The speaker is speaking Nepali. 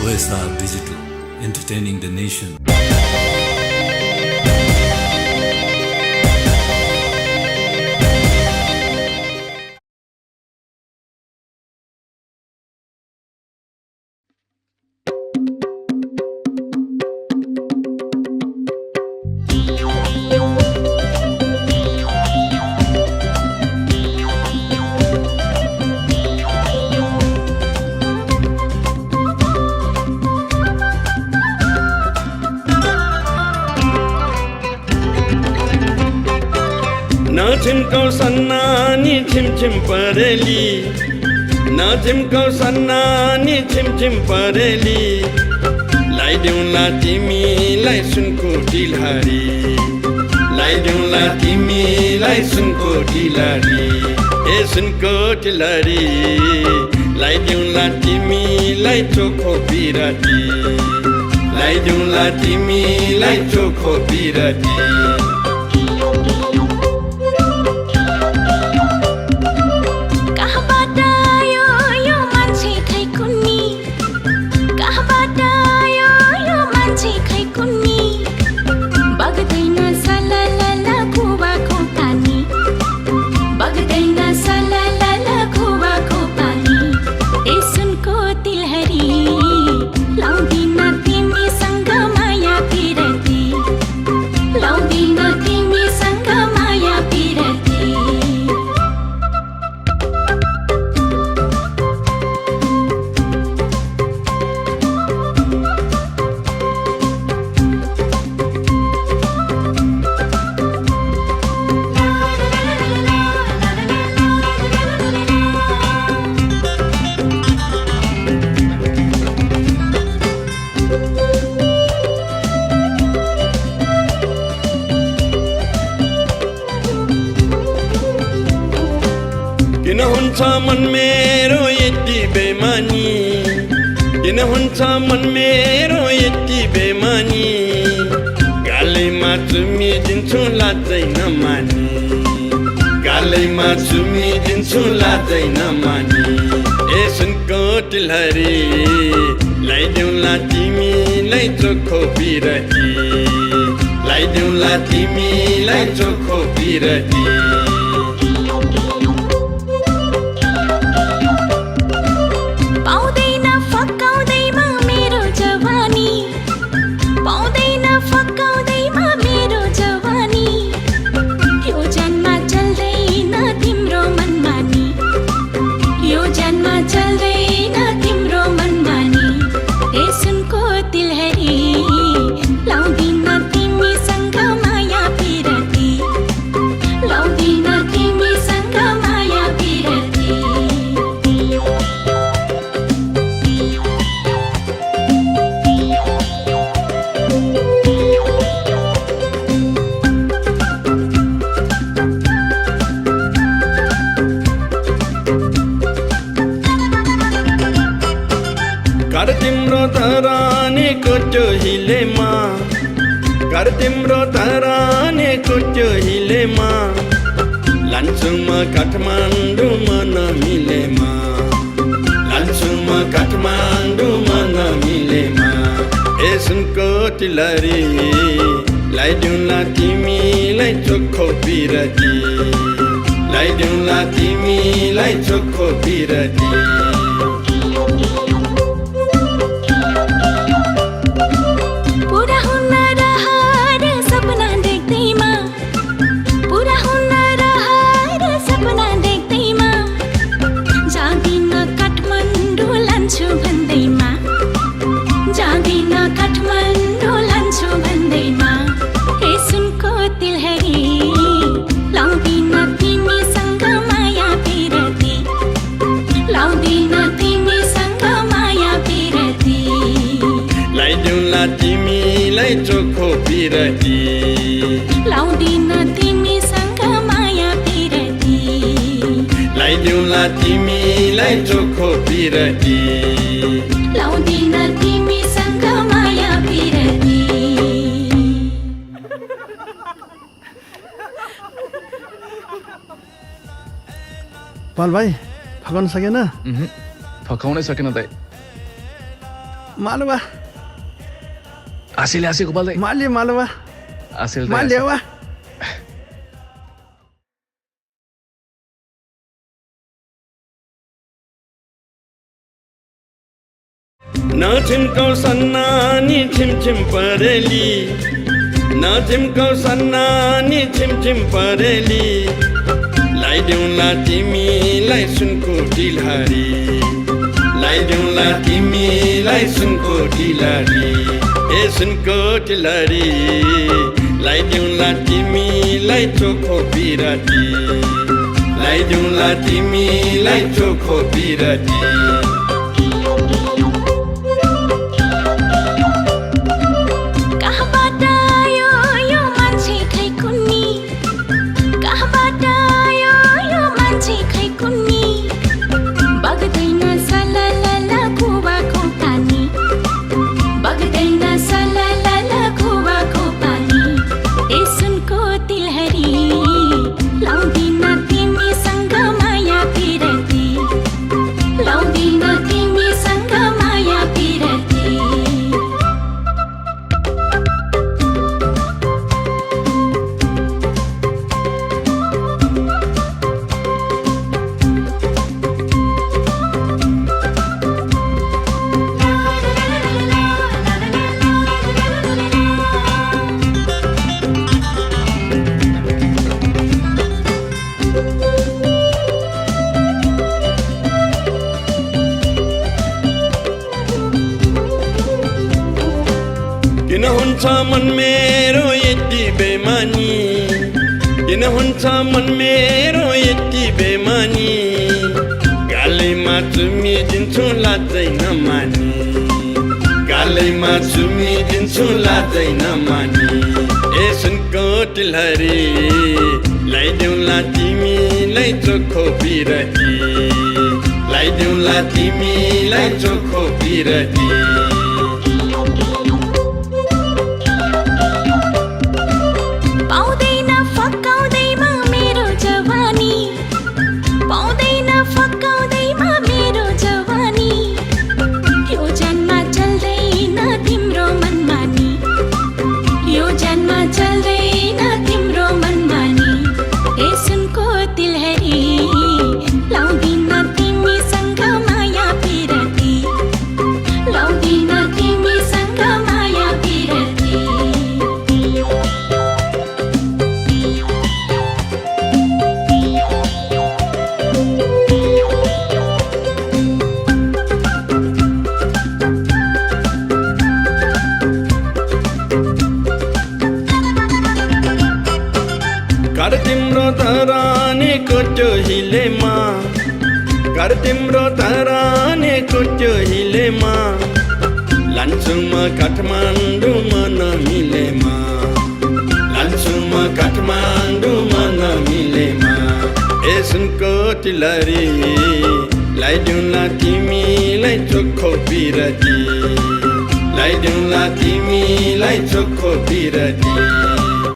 OSR Digital, entertaining the nation. नझिम्कौ सन्नानी छिमछिम परेली नझिम्कौ सन्नानी छिमछिम परेली लाइदेऊला तिमीलाई सुनको ढिलहारी लाइदेऊला तिमीलाई सुनको ढिलहारी ए सुनको ढिलहारी लाइदेऊला तिमीलाई चोखो बिराती लाइदेऊला तिमीलाई चोखो बिराती किन हुन्छ मन मेरो यति बेमानी किन हुन्छ मन मेरो यति बेमानी गालैमा चुमिदिन्छु लाजै नमानी गालैमा चुमिदिन्छु लाजै नमानी ए सुनको ढिलहारी लाइदेऊला तिमीलाई चोखो बिराती लाइदेऊला तिमीलाई चोखो बिराती कर तिम्रो तरानीको त्यो हिलेमा कर तिम्रो तरानीको त्यो हिलेमा लान्छु म काठमाडौँ नमिलेमा लान्छु म काठमाडौँ नमिलेमा ए सुनको ढिलहारी लाइदेऊला तिमीलाई चोखो बिराती लाइदेऊला तिमीलाई चोखो बिराती तिमीलाई चोखो बिराती लाउँदिन तिमीसँग माया बिराती लाइदेऊला तिमीलाई चोखो बिराती लाउँदिन तिमीसँग माया बिराती पाल भाइ फकाउन सकेन? फकाउनै सकेन दाइ। मालवा आसिले आसे गोपाल दाई माले मालवा आसिल मालेवा नझिम्कौ सन्नानी छिमछिम परेली नझिम्कौ सन्नानी छिमछिम परेली लाइदेऊला तिमीलाई सुनको ढिलहरी लाइदेऊला तिमीलाई सुनको ढिलहरी ए सुनको ढिलहरी लाइदेऊला तिमीलाई चोखो बिराती लाइदेऊला तिमीलाई चोखो बिराती किन हुन्छ मन मेरो यति बेमानी किन हुन्छ मन मेरो यति बेमानी गालैमा चुमिदिन्छु लाजै नमानी गालैमा चुमिदिन्छु लाजै नमानी ए सुनको ढिलहरी लाइदेऊला तिमीलाई चोखो बिरती लाइदेऊला तिमीलाई चोखो बिरती कर तिम्रो तरानीको त्यो हिलेमा कर तिम्रो तरानीको त्यो हिलेमा लान्छु म काठमाडौँमा नमिलेमा लान्छु म काठमाडौँमा नमिलेमा ए सुनको ढिलहरी लाइदेऊला तिमीलाई चोखो बिरती लाइदेऊला तिमीलाई चोखो बिरती